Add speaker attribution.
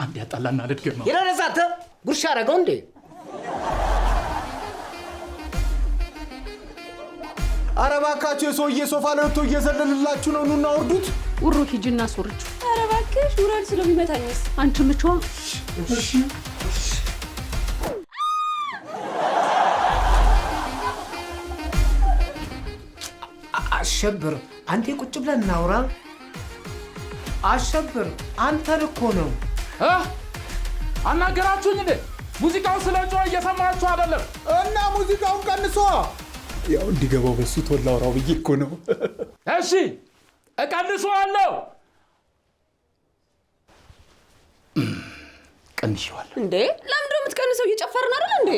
Speaker 1: አንድ ያጣላና ልድገማ
Speaker 2: ይረዛተ ጉርሻ አረገው እንዴ
Speaker 3: አረባካችሁ የሰውዬ ሶፋ ላይ ወጥቶ እየዘለልላችሁ ነው ኑና ወርዱት
Speaker 4: ውሩ ሂጅና ሶርቹ
Speaker 5: አረባክሽ ውራል ስለሚመታኝስ
Speaker 4: አንቺ ምቿ
Speaker 3: እሺ
Speaker 2: አሸብር አንዴ ቁጭ ብለን እናውራ አሸብር አንተን እኮ ነው
Speaker 1: አናገራችሁኝ እንዴ ሙዚቃው ስለጮኸ እየሰማችሁ አይደለም
Speaker 3: እና ሙዚቃውን ቀንሶ ያው እንዲገባው በሱ ተወላውራው ብዬ እኮ ነው
Speaker 1: እሺ እቀንሰዋለሁ
Speaker 4: ቀንሽዋል
Speaker 5: እንዴ ለምን ደው የምትቀንሰው እየጨፈርን አይደል እንዴ